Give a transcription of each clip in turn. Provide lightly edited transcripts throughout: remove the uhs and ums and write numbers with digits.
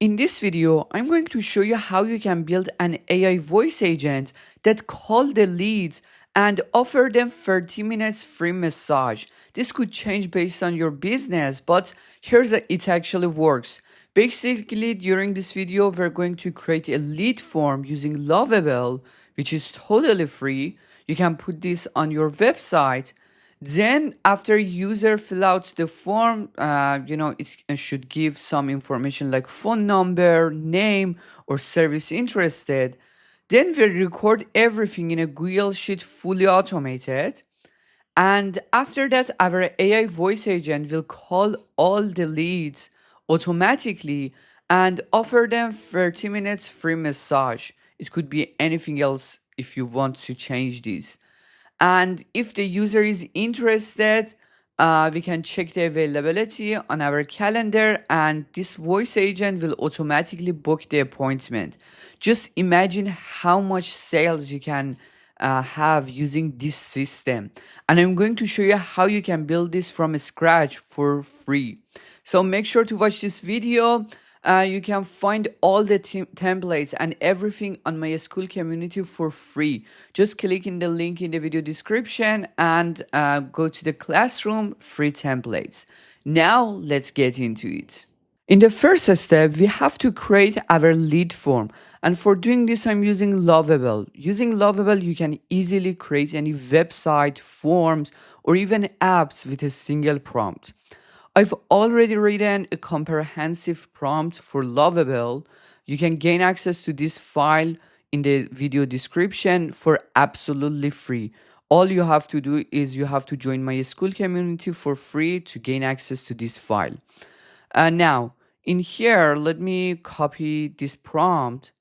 In this video, I'm going to show you how you can build an AI voice agent that call the leads and offer them 30 minutes free massage. This could change based on your business, but here's how it actually works. Basically, during this video, we're going to create a lead form using Lovable, which is totally free. You can put this on your website. Then after user fill out the form, it should give some information like phone number, name, or service interested. Then we record everything in a Google Sheet fully automated. And after that, our AI voice agent will call all the leads automatically and offer them 30 minutes free massage. It could be anything else if you want to change this. And if the user is interested, we can check the availability on our calendar, and this voice agent will automatically book the appointment. Just imagine how much sales you can have using this system. And I'm going to show you how you can build this from scratch for free. So make sure to watch this video. You can find all the templates and everything on my school community for free. Just click in the link in the video description and go to the classroom free templates. Now let's get into it. In the first step, we have to create our lead form. And for doing this, I'm using Lovable. Using Lovable, you can easily create any website, forms, or even apps with a single prompt. I've already written a comprehensive prompt for Lovable. You can gain access to this file in the video description for absolutely free. All you have to do is you have to join my school community for free to gain access to this file. Now, in here, let me copy this prompt.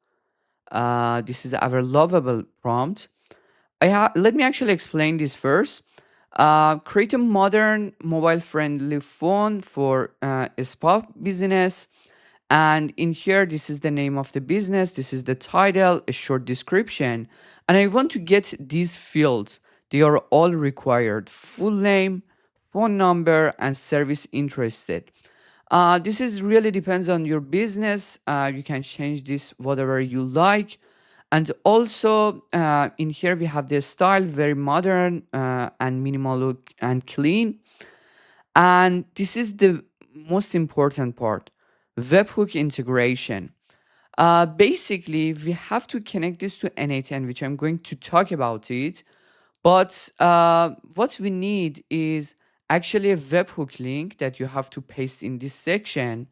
This is our Lovable prompt. Let me actually explain this first. Create a modern mobile-friendly phone for a spa business. And in here, this is the name of the business. This is the title, a short description. And I want to get these fields. They are all required. Full name, phone number, and service interested. This is really depends on your business. You can change this whatever you like. And also in here we have the style, very modern and minimal look and clean. And this is the most important part, webhook integration. Basically, we have to connect this to n8n, which I'm going to talk about it. But what we need is actually a webhook link that you have to paste in this section.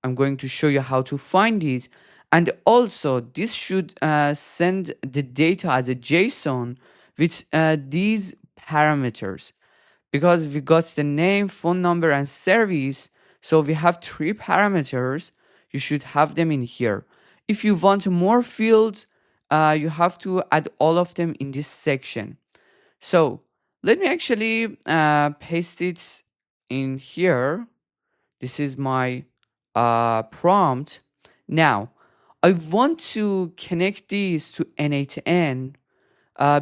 I'm going to show you how to find it. And also, this should send the data as a JSON with these parameters. Because we got the name, phone number, and service, so we have 3 parameters. You should have them in here. If you want more fields, you have to add all of them in this section. So let me actually paste it in here. This is my prompt. Now, I want to connect these to n8n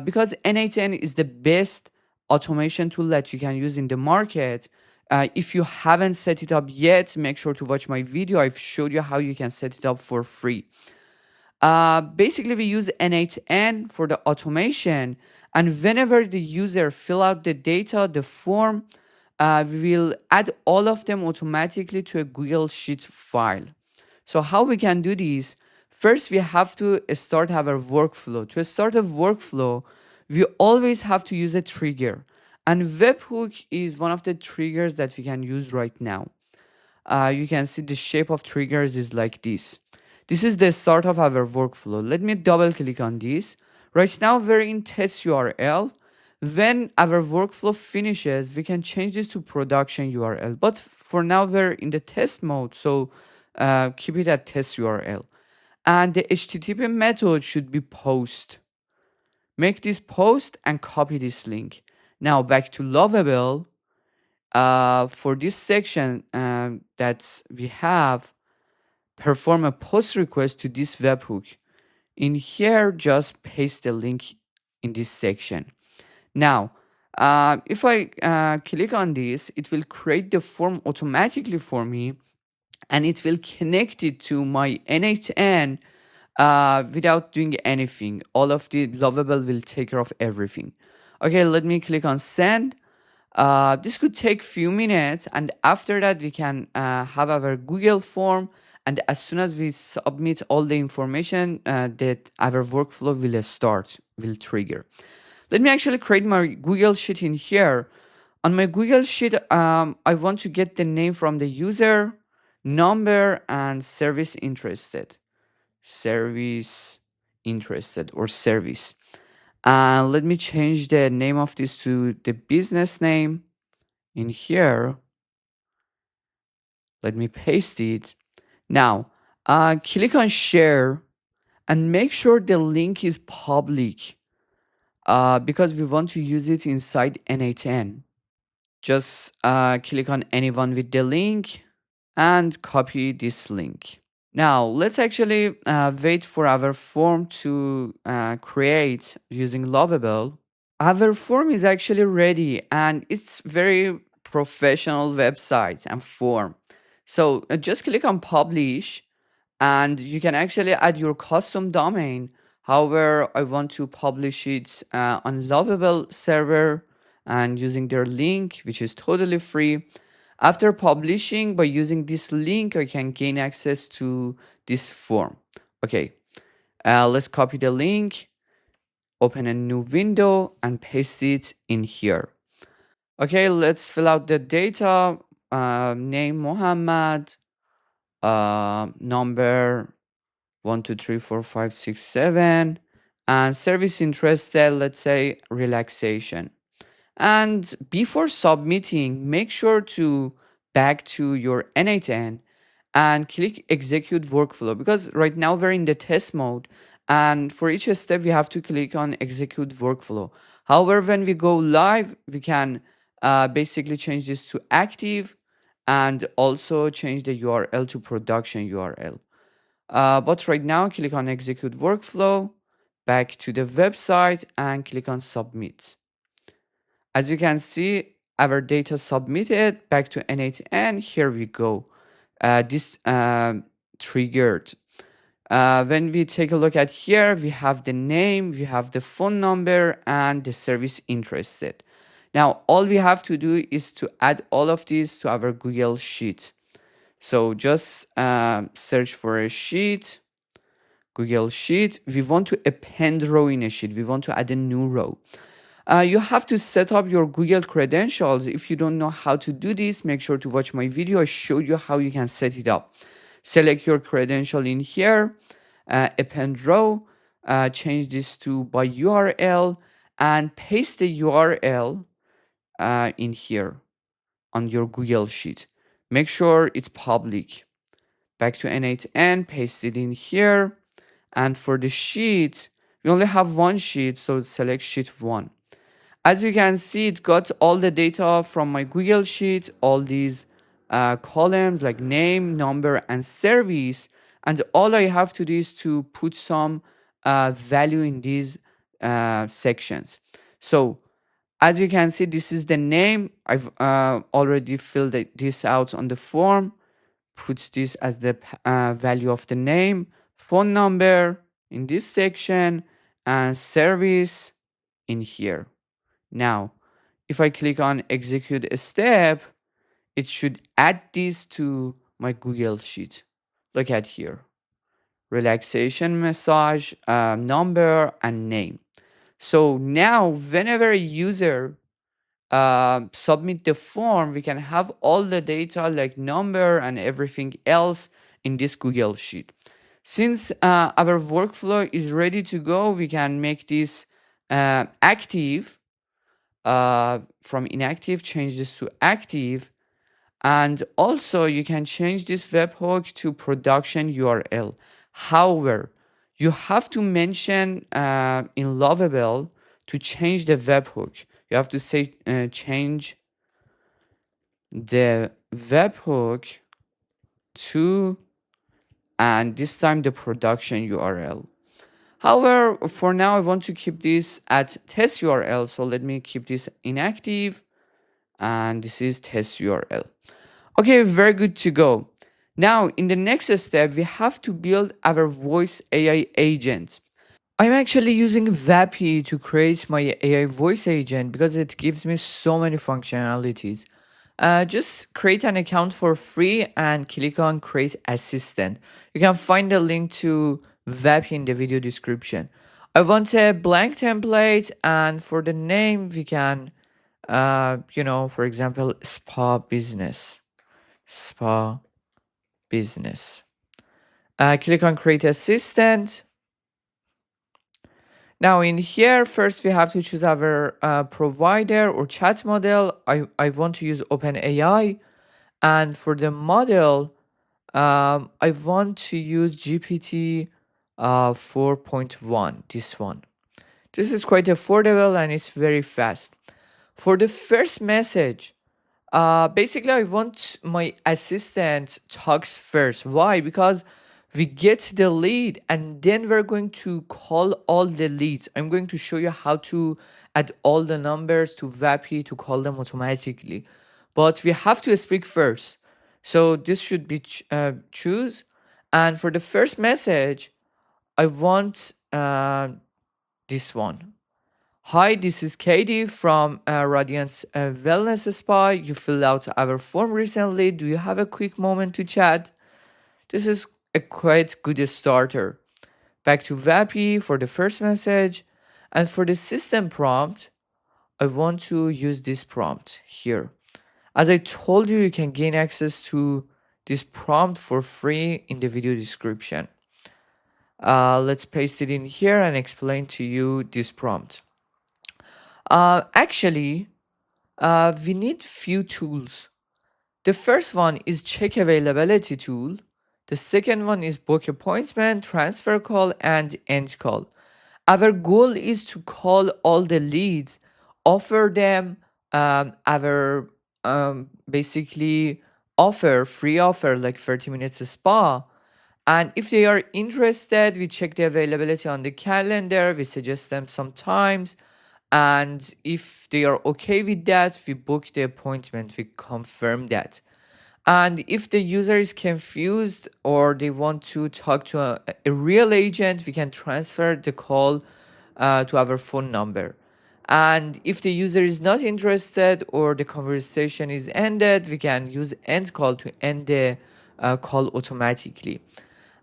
because n8n is the best automation tool that you can use in the market. If you haven't set it up yet, make sure to watch my video. I've showed you how you can set it up for free. Basically, we use n8n for the automation, and whenever the user fill out the data, the form, we will add all of them automatically to a Google Sheet file. So how we can do this? First, we have to start our workflow. To start a workflow, we always have to use a trigger. And webhook is one of the triggers that we can use right now. You can see the shape of triggers is like this. This is the start of our workflow. Let me double click on this. Right now, we're in test URL. When our workflow finishes, we can change this to production URL. But for now, we're in the test mode, so keep it at test URL. And the HTTP method should be post. Make this post and copy this link. Now back to Lovable. For this section that we have, perform a post request to this webhook. In here, just paste the link in this section. Now, if I click on this, it will create the form automatically for me. and it will connect it to my n8n without doing anything. All of the Lovable will take care of everything. Okay, let me click on send. This could take few minutes, and after that we can have our Google form, and as soon as we submit all the information, that our workflow will start, will trigger. Let me actually create my Google Sheet in here. On my Google Sheet, I want to get the name from the user, number, and service interested. Service interested or service. And let me change the name of this to the business name in here. Let me paste it. Now, click on share and make sure the link is public because we want to use it inside n8n. Just click on anyone with the link and copy this link. Now, let's actually wait for our form to create using Lovable. Our form is actually ready, and it's very professional website and form. So just click on publish, and you can actually add your custom domain. However, I want to publish it on Lovable server and using their link, which is totally free. After publishing, by using this link, I can gain access to this form. Okay, let's copy the link, open a new window, and paste it in here. Okay, let's fill out the data. Name Muhammad, number 1 2 3 4 5 6 7, and service interested, let's say relaxation. And before submitting, make sure to back to your n8n and click execute workflow, because right now we're in the test mode, and for each step we have to click on execute workflow. However, when we go live, we can basically change this to active and also change the URL to production URL. But right now, click on execute workflow, back to the website, and click on submit. As you can see, our data submitted back to n8n. Here we go. This triggered. When we take a look at here, we have the name, we have the phone number, and the service interested. Now, all we have to do is to add all of these to our Google Sheet. So just search for a sheet, Google Sheet. We want to append row in a sheet. We want to add a new row. You have to set up your Google credentials. If you don't know how to do this, make sure to watch my video. I showed you how you can set it up. Select your credential in here, append row, change this to by URL, and paste the URL in here on your Google Sheet. Make sure it's public. Back to n8n, paste it in here. And for the sheet, we only have one sheet, so select sheet 1. As you can see, it got all the data from my Google Sheet, all these columns like name, number, and service. And all I have to do is to put some value in these sections. So as you can see, this is the name. I've already filled this out on the form. Puts this as the value of the name, phone number in this section, and service in here. Now, if I click on execute a step, it should add this to my Google Sheet. Look at here. Relaxation massage, number, and name. So now whenever a user submit the form, we can have all the data like number and everything else in this Google Sheet. Since our workflow is ready to go, we can make this active. From inactive, change this to active. And also you can change this webhook to production URL. However, you have to mention in Lovable to change the webhook. You have to say change the webhook to, and this time the production URL. However, for now I want to keep this at test URL, so let me keep this inactive, and this is test URL. Okay, very good to go. Now, in the next step, we have to build our voice AI agent. I'm actually using Vapi to create my AI voice agent because it gives me so many functionalities. Just create an account for free and click on create assistant. You can find the link to Vapi in the video description. I want a blank template, and for the name we can for example, spa business. Click on create assistant. Now in here, first we have to choose our provider or chat model. I want to use OpenAI. And for the model, I want to use GPT 4.1, this one. This is quite affordable and it's very fast. For the first message, basically, I want my assistant talks first. Why? Because we get the lead and then we're going to call all the leads. I'm going to show you how to add all the numbers to Vapi to call them automatically. But we have to speak first. So this should be choose. And for the first message, I want this one. Hi, this is Katie from Radiance Wellness Spa. You filled out our form recently. Do you have a quick moment to chat? This is a quite good starter. Back to Vapi for the first message. And for the system prompt, I want to use this prompt here. As I told you, you can gain access to this prompt for free in the video description. Let's paste it in here and explain to you this prompt. Actually, we need few tools. The first one is check availability tool. The second one is book appointment, transfer call, and end call. Our goal is to call all the leads, offer them our basically offer, free offer like 30 minutes spa. And if they are interested, we check the availability on the calendar, we suggest them some times, and if they are okay with that, we book the appointment, we confirm that. And if the user is confused or they want to talk to a real agent, we can transfer the call to our phone number. And if the user is not interested or the conversation is ended, we can use end call to end the call automatically.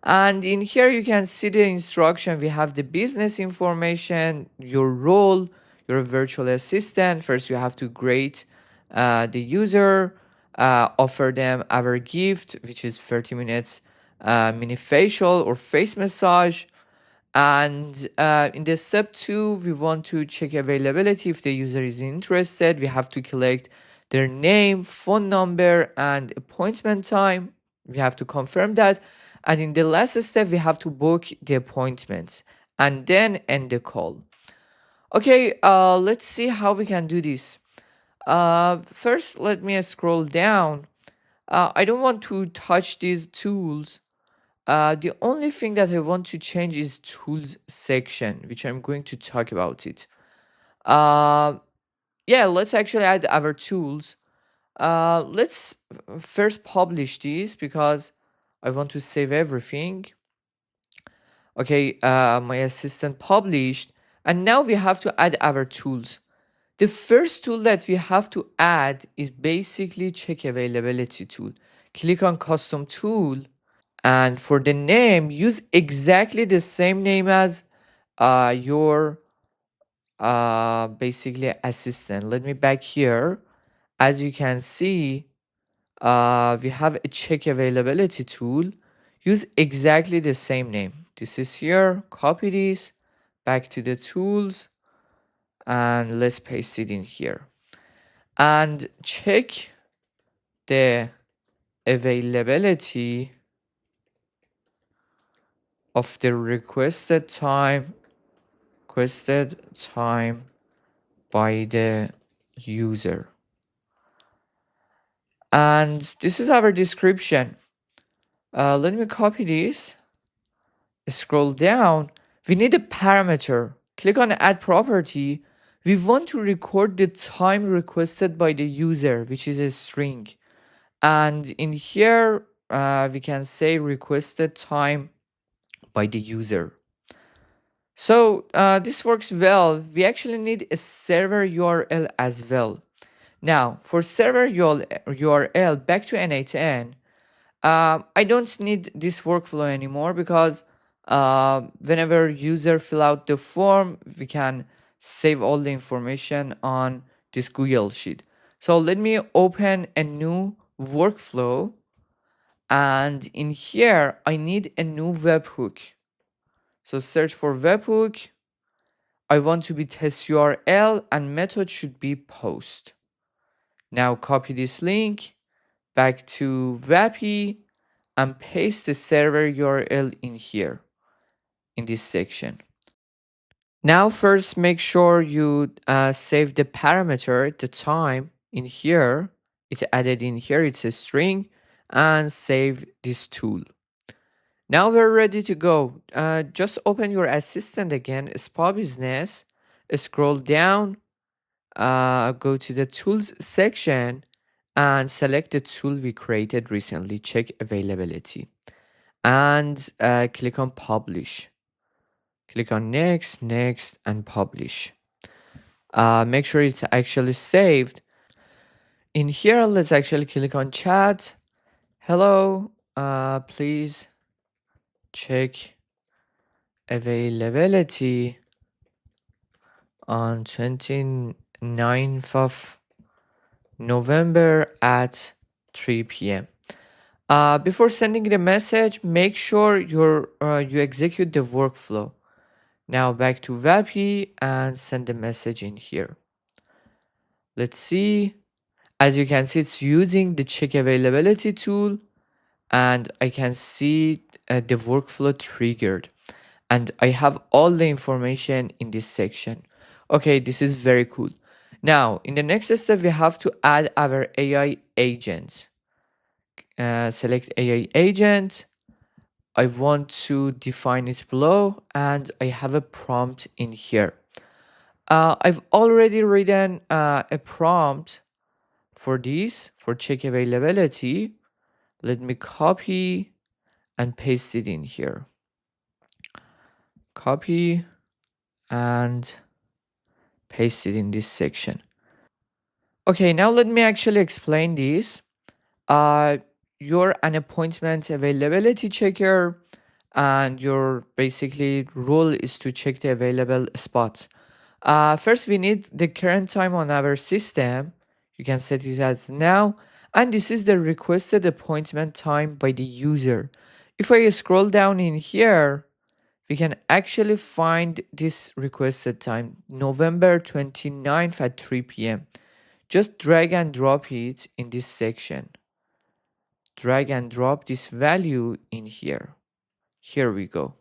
And in here you can see the instruction. We have the business information, your role, your virtual assistant. First you have to grade the user, offer them our gift, which is 30 minutes mini facial or face massage. And in the step 2, we want to check availability. If the user is interested, we have to collect their name, phone number, and appointment time. We have to confirm that. And in the last step, we have to book the appointment and then end the call. Okay, let's see how we can do this. First, let me scroll down. I don't want to touch these tools. The only thing that I want to change is tools section, which I'm going to talk about it. Uh, yeah, let's actually add our tools. Let's first publish these because I want to save everything. Okay, my assistant published, and now we have to add our tools. The first tool that we have to add is basically check availability tool. Click on custom tool, and for the name, use exactly the same name as your basically assistant. Let me back here. As you can see, we have a check availability tool. Use exactly the same name. This is here. Copy this back to the tools and let's paste it in here. And check the availability of the requested time by the user. And this is our description. Let me copy this, scroll down. We need a parameter. Click on add property. We want to record the time requested by the user, which is a string. And in here, we can say requested time by the user. So this works well. We actually need a server URL as well. Now for server URL, back to n8n. I don't need this workflow anymore because whenever user fill out the form, we can save all the information on this Google Sheet. So let me open a new workflow, and in here I need a new webhook. So search for webhook. I want to be test URL and method should be post. Now copy this link back to Vapi and paste the server URL in here in this section. Now first make sure you save the parameter, the time in here. It's added in here, it's a string, and save this tool. Now we're ready to go. Just open your assistant again, Spa Business, scroll down, go to the tools section and select the tool we created recently, check availability, and click on publish. Click on next, next, and publish. Make sure it's actually saved. In here, let's actually click on chat. Hello, please check availability on 29th of November at 3 p.m. Before sending the message, make sure you execute the workflow. Now back to Vapi and send the message in here. Let's see. As you can see, it's using the check availability tool, and I can see the workflow triggered, and I have all the information in this section. Okay, this is very cool. Now in the next step, we have to add our AI agent. Select AI agent. I want to define it below, and I have a prompt in here. I've already written a prompt for this, for check availability. Let me copy and paste it in here. Copy and paste it in this section. Okay, now let me actually explain this. You're an appointment availability checker, and your basically role is to check the available spots. First, we need the current time on our system. You can set it as now, and this is the requested appointment time by the user. If I scroll down in here, we can actually find this requested time, November 29th at 3 p.m. Just drag and drop it in this section. Drag and drop this value in here. Here we go.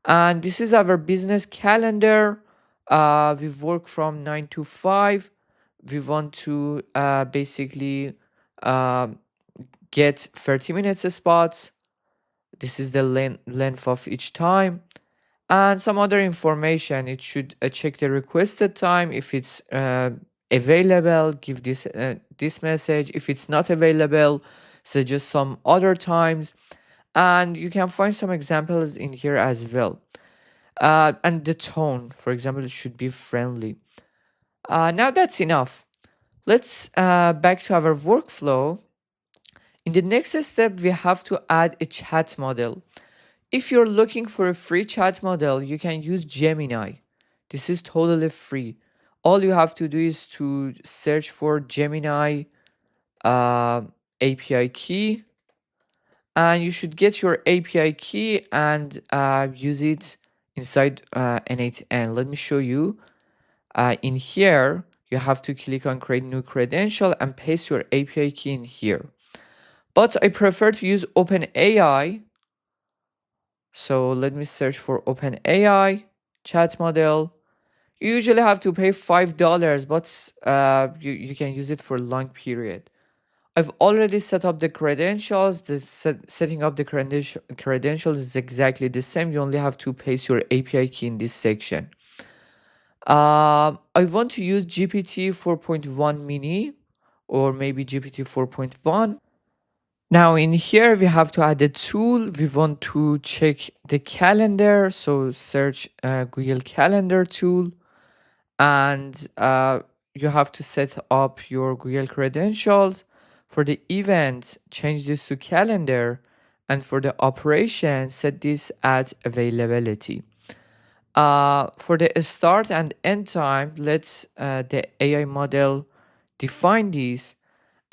And this is our business calendar. We work from 9 to 5. We want to basically get 30 minutes spots. This is the length of each time. And some other information. It should check the requested time. If it's available, give this message. If it's not available, suggest some other times. And you can find some examples in here as well. And the tone, for example, it should be friendly. Now that's enough. Let's back to our workflow. In the next step, we have to add a chat model. If you're looking for a free chat model, you can use Gemini. This is totally free. All you have to do is to search for Gemini API key, and you should get your API key and use it inside n8n. Let me show you. In here, you have to click on create new credential and paste your API key in here. But I prefer to use OpenAI. So let me search for OpenAI chat model. You usually have to pay $5, but you can use it for a long period. I've already set up the credentials. The setting up the credentials is exactly the same. You only have to paste your API key in this section. I want to use GPT 4.1 mini or maybe GPT 4.1. Now in here we have to add a tool. We want to check the calendar, so search Google Calendar tool, and you have to set up your Google credentials. For the event, change this to calendar, and for the operation, set this at availability. For the start and end time, let's the AI model define these.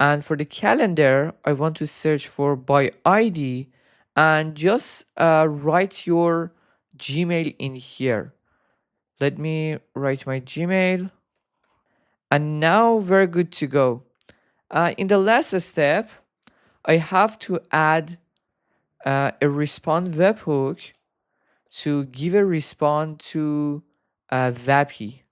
And for the calendar, I want to search for by ID and just write your Gmail in here. Let me write my Gmail. And now we're good to go. In the last step, I have to add a respond webhook to give a response to Vapi.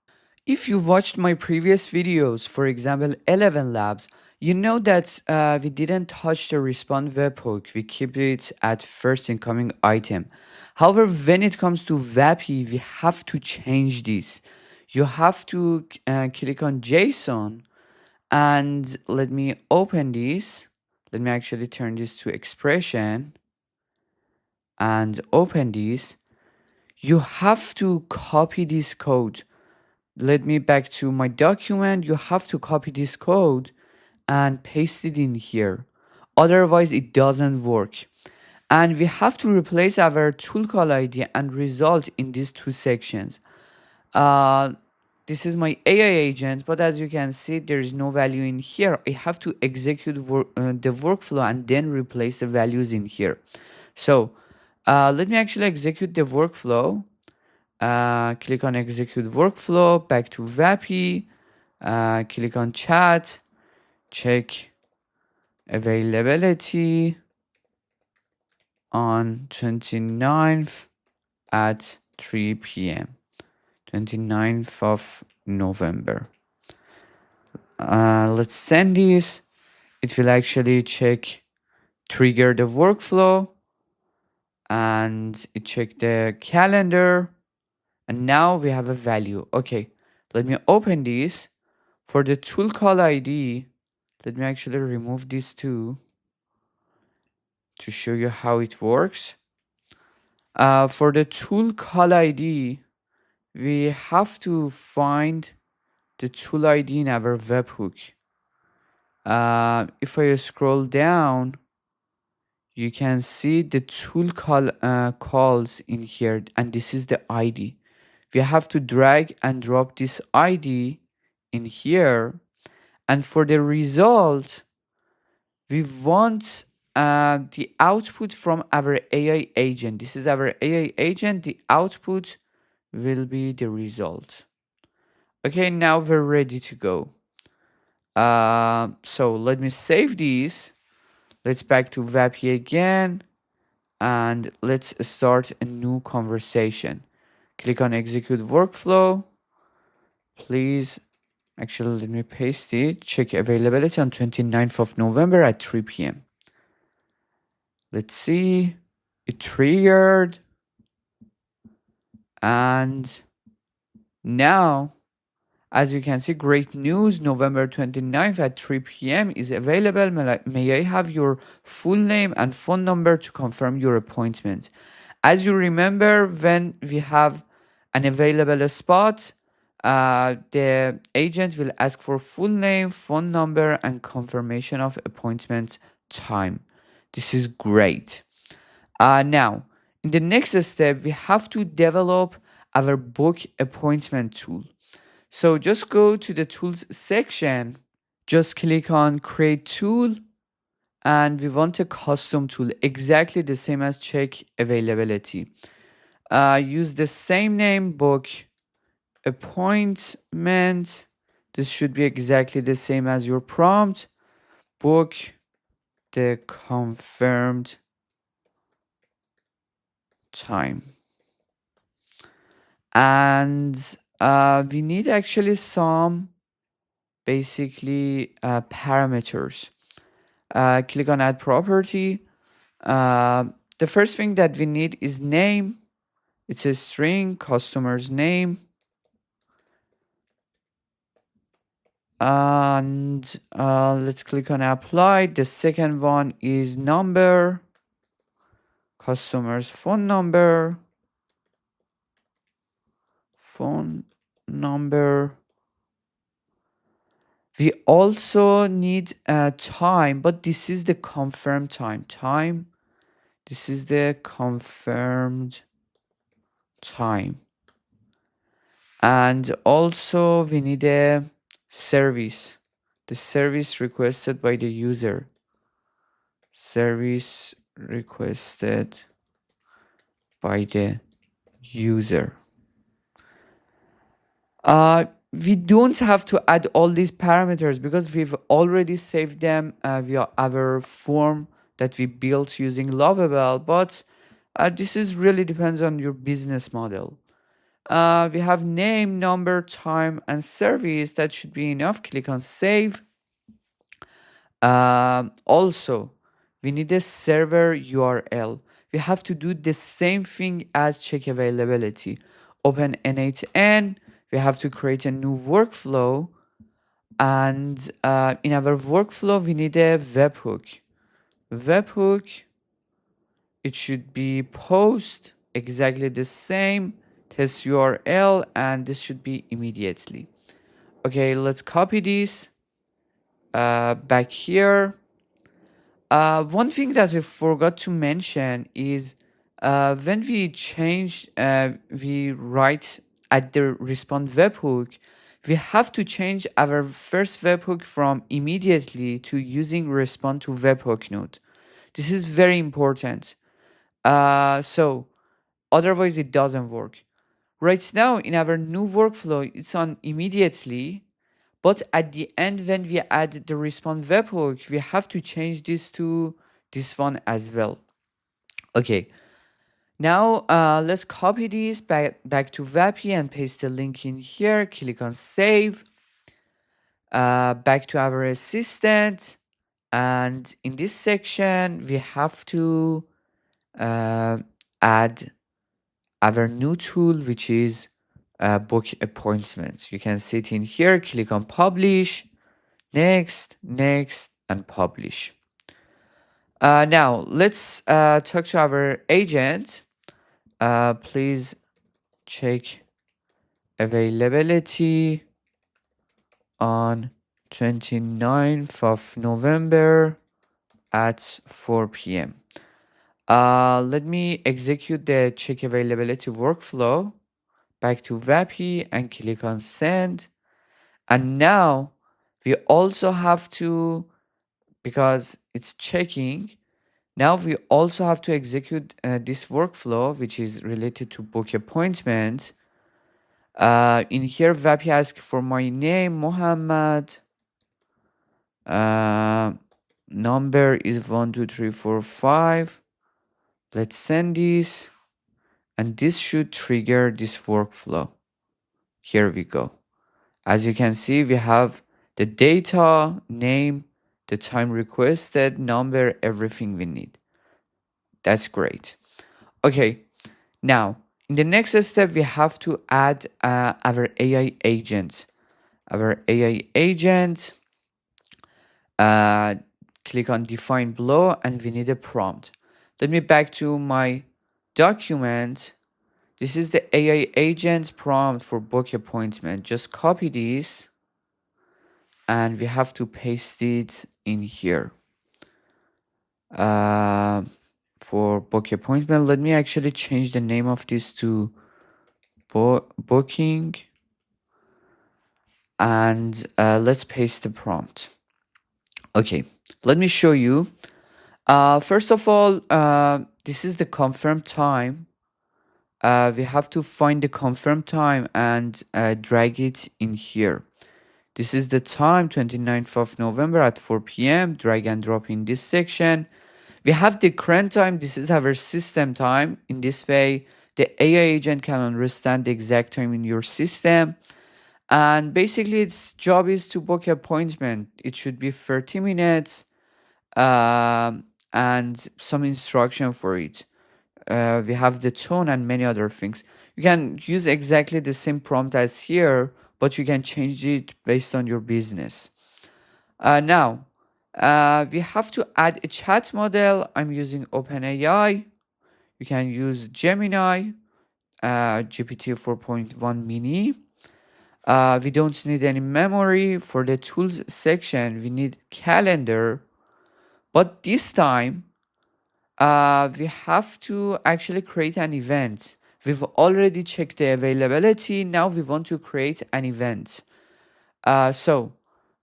If you watched my previous videos, for example 11 labs, you know that we didn't touch the respond webhook. We keep it at first incoming item. However, when it comes to Vapi, we have to change this. You have to click on JSON, and let me open this. Let me actually turn this to expression and open this. You have to copy this code. Let me back to my document. You have to copy this code and paste it in here. Otherwise, it doesn't work. And we have to replace our tool call ID and result in these two sections. Uh, this is my AI agent, but as you can see, there is no value in here. I have to execute the workflow and then replace the values in here. So let me actually execute the workflow. Click on execute workflow, back to Vapi, click on chat, check availability on 29th at 3 p.m. 29th of November. Let's send this. It will actually trigger the workflow, and it check the calendar, and now we have a value. Okay, let me open this. For the tool call ID, let me actually remove this too to show you how it works. For the tool call ID, we have to find the tool ID in our webhook. If I scroll down, you can see the tool calls in here, and this is the ID. We have to drag and drop this ID in here, and for the result, we want the output from our AI agent. This is our AI agent. The output will be the result. Okay, now we're ready to go. So let me save these. Let's back to Vapi again, and let's start a new conversation. Click on execute workflow. Please, actually, let me paste it. Check availability on 29th of November at 3 p.m. Let's see. It triggered. And now, as you can see, great news. November 29th at 3 p.m. is available. May I have your full name and phone number to confirm your appointment? As you remember, when we have an available spot, the agent will ask for full name, phone number, and confirmation of appointment time. This is great. Now, in the next step, we have to develop our book appointment tool. So just go to the tools section, just click on create tool, and we want a custom tool, exactly the same as check availability. Use the same name, book appointment. This should be exactly the same as your prompt. Book the confirmed time. And we need actually some basically parameters. Click on add property. The first thing that we need is name. It's a string, customer's name. And let's click on apply. The second one is number, customer's phone number. We also need time, but this is the confirmed time. This is the confirmed time. And also we need a service, the service requested by the user. Service requested by the user. We don't have to add all these parameters because we've already saved them via our form that we built using Lovable, but this is really depends on your business model. We have name, number, time, and service. That should be enough. Click on save. Also, we need a server URL. We have to do the same thing as check availability. Open n8n. We have to create a new workflow. And in our workflow, we need a webhook. Webhook, it should be post exactly the same test URL, and this should be immediately. Okay, let's copy this back here. One thing that I forgot to mention is when we change, we write at the respond webhook, we have to change our first webhook from immediately to using respond to webhook node. This is very important. So otherwise it doesn't work. Right now in our new workflow, it's on immediately, but at the end when we add the respond webhook, we have to change this to this one as well. Okay, now let's copy this back to Vapi and paste the link in here. Click on save. Back to our assistant, and in this section we have to add our new tool, which is book appointments. You can see it in here. Click on publish, next, and publish. Now let's talk to our agent. Please check availability on 29th of November at 4 p.m. Let me execute the check availability workflow. Back to Vapi and click on send. And now we also have to, because it's checking, now we also have to execute this workflow, which is related to book appointment. In here, Vapi asks for my name, Mohammed. Number is 12345. Let's send this, and this should trigger this workflow. Here we go. As you can see, we have the data, name, the time requested, number, everything we need. That's great. Okay, now in the next step, we have to add our AI agent. Our AI agent, click on define below, and we need a prompt. Let me back to my document. This is the AI agent prompt for book appointment. Just copy this and we have to paste it in here. For book appointment, let me actually change the name of this to booking, and let's paste the prompt. Okay, let me show you. First of all, this is the confirmed time. We have to find the confirmed time and drag it in here. This is the time, 29th of November at 4 p.m. Drag and drop in this section. We have the current time. This is our system time. In this way, the AI agent can understand the exact time in your system. And basically, its job is to book an appointment. It should be 30 minutes and some instruction for it. We have the tone and many other things. You can use exactly the same prompt as here, but you can change it based on your business. Now, we have to add a chat model. I'm using OpenAI. You can use Gemini, GPT 4.1 mini. We don't need any memory. For the tools section, we need calendar. But this time, we have to actually create an event. We've already checked the availability. Now we want to create an event. From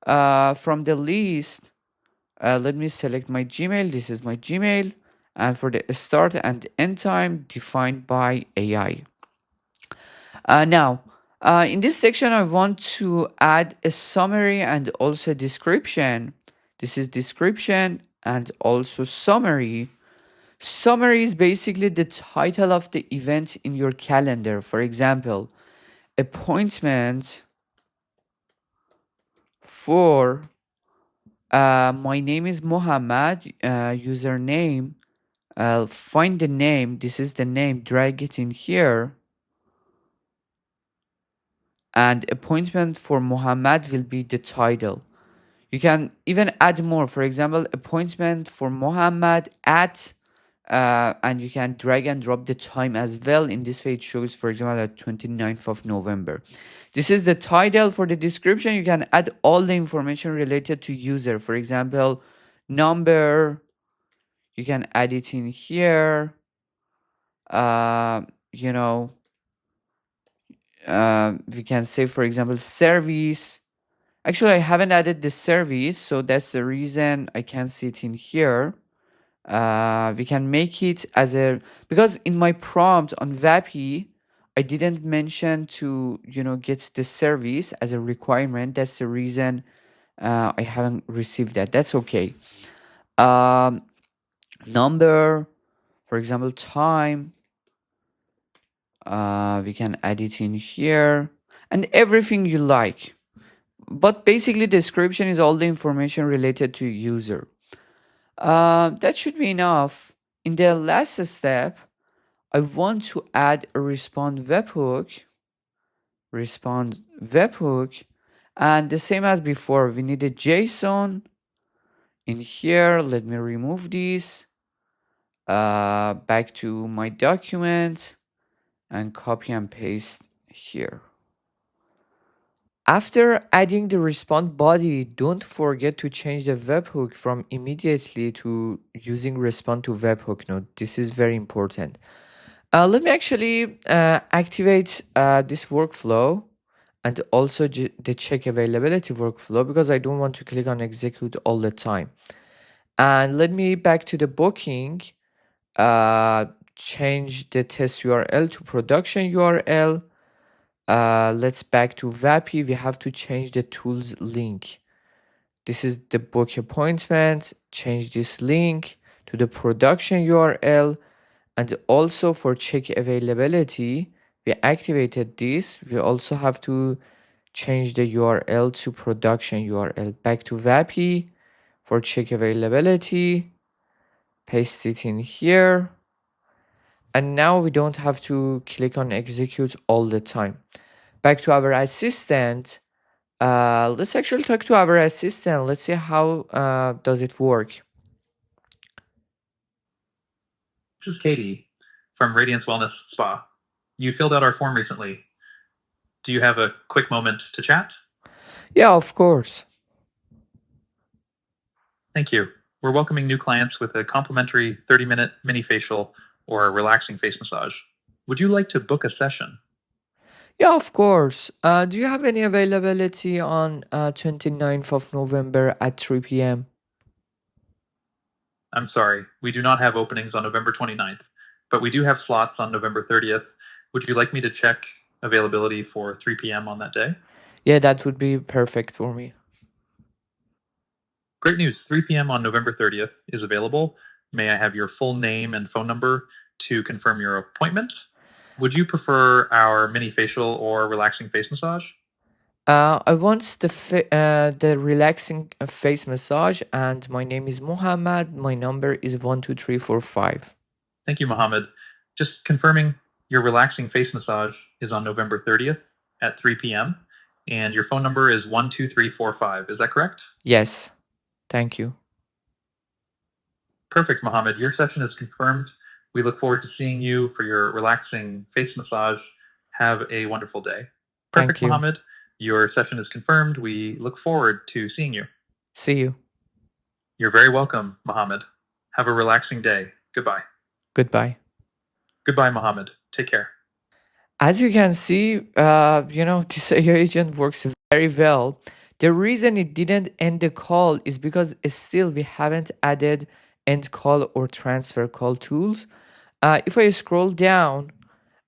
the list, let me select my Gmail. This is my Gmail. And for the start and end time, defined by AI. Now, in this section, I want to add a summary and also a description. This is description and also summary. Summary is basically the title of the event in your calendar. For example, appointment for my name is Mohammed, username. Find the name. This is the name. Drag it in here. And appointment for Mohammed will be the title. You can even add more. For example, appointment for Mohammed at, and you can drag and drop the time as well. In this way, it shows, for example, at 29th of November. This is the title. For the description, you can add all the information related to user. For example, number, you can add it in here. You know, we can say, for example, service. Actually, I haven't added the service, so that's the reason I can't see it in here. We can make it as a, because in my prompt on Vapi, I didn't mention to, get the service as a requirement. That's the reason I haven't received that. That's okay. Um, Number, for example, time. We can add it in here and everything you like. But basically, description is all the information related to user. That should be enough. In the last step, I want to add a respond webhook, and the same as before, we need a JSON in here. Let me remove this. Back to my document and copy and paste here. After adding the response body, don't forget to change the webhook from immediately to using respond to webhook node. This is very important. Let me actually activate this workflow and also the check availability workflow, because I don't want to click on execute all the time. And let me back to the booking, change the test URL to production URL. Let's back to Vapi. We have to change the tools link. This is the book appointment. Change this link to the production URL. And also for check availability, we activated this. We also have to change the URL to production URL. Back to Vapi for check availability. Paste it in here. And now we don't have to click on execute all the time. Back to our assistant. Let's actually talk to our assistant. Let's see how does it work. This is Katie from Radiance Wellness Spa. You filled out our form recently. Do you have a quick moment to chat? Yeah, of course. Thank you. We're welcoming new clients with a complimentary 30-minute mini facial or a relaxing face massage. Would you like to book a session? Yeah, of course. Do you have any availability on 29th of November at 3 p.m.? I'm sorry, we do not have openings on November 29th, but we do have slots on November 30th. Would you like me to check availability for 3 p.m. on that day? Yeah, that would be perfect for me. Great news. 3 p.m. on November 30th is available. May I have your full name and phone number to confirm your appointment? Would you prefer our mini facial or relaxing face massage? I want the relaxing face massage, and my name is Mohammed. My number is 12345. Thank you, Mohammed. Just confirming, your relaxing face massage is on November 30th at 3 p.m. and your phone number is 12345. Is that correct? Yes. Thank you. Perfect, Mohammed. Your session is confirmed. We look forward to seeing you for your relaxing face massage. Have a wonderful day. Thank Perfect, you. Mohammed. Your session is confirmed. We look forward to seeing you. See you. You're very welcome, Mohammed. Have a relaxing day. Goodbye. Goodbye. Goodbye, Mohammed. Take care. As you can see, this AI agent works very well. The reason it didn't end the call is because still we haven't added end call or transfer call tools. If I scroll down,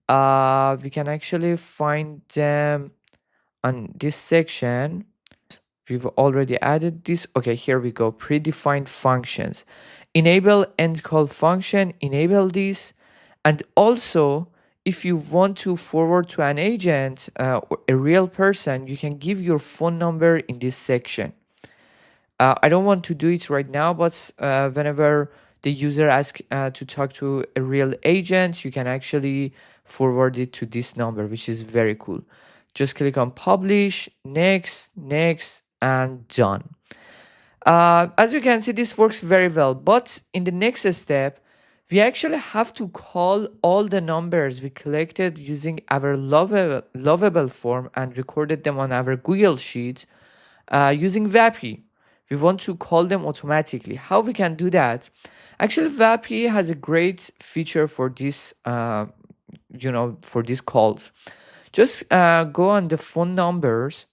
we can actually find them on this section. We've already added this. Okay, here we go. Predefined functions. Enable end call function, enable this. And also, if you want to forward to an agent or a real person, you can give your phone number in this section. I don't want to do it right now, but whenever the user asks to talk to a real agent, you can actually forward it to this number, which is very cool. Just click on publish, next, next, and done. As you can see, this works very well, but in the next step, we actually have to call all the numbers we collected using our lovable form and recorded them on our Google Sheet using Vapi. We want to call them automatically. How we can do that? Actually, Vapi has a great feature for this, for these calls. Just go on the phone numbers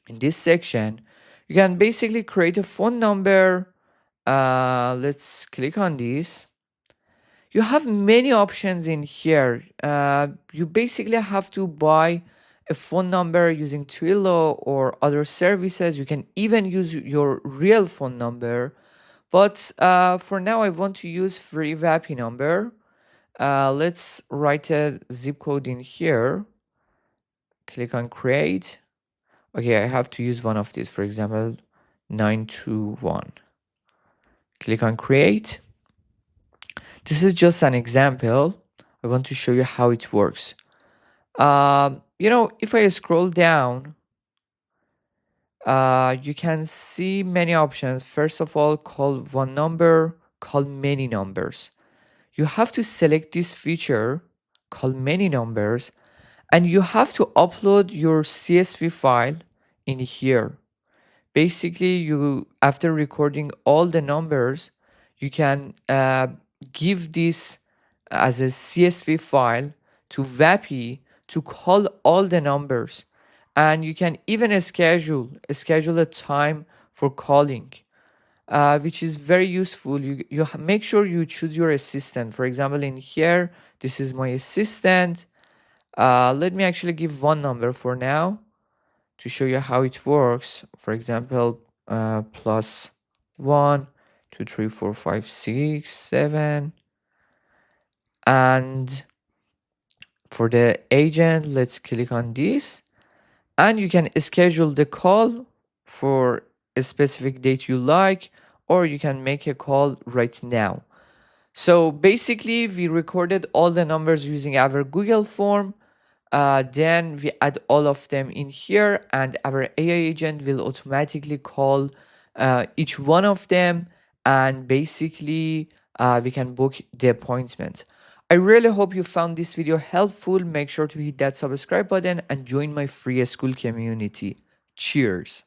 in this section. You can basically create a phone number. Let's click on this. You have many options in here. You basically have to buy a phone number using Twilio or other services. You can even use your real phone number. But for now, I want to use free Vapi number. Let's write a zip code in here. Click on create. Okay, I have to use one of these, for example, 921. Click on create. This is just an example. I want to show you how it works. If I scroll down, you can see many options. First of all, call one number, call many numbers. You have to select this feature, call many numbers, and you have to upload your CSV file in here. Basically, you after recording all the numbers, you can give this as a CSV file to Vapi to call all the numbers, and you can even schedule a time for calling, which is very useful. You make sure you choose your assistant. For example, in here, this is my assistant. Let me actually give one number for now to show you how it works. For example, +1 2 3 4 5 6 7. And for the agent, let's click on this, and you can schedule the call for a specific date you like, or you can make a call right now. So basically, we recorded all the numbers using our Google form. Then we add all of them in here, and our AI agent will automatically call each one of them, and basically we can book the appointment. I really hope you found this video helpful. Make sure to hit that subscribe button and join my free school community. Cheers.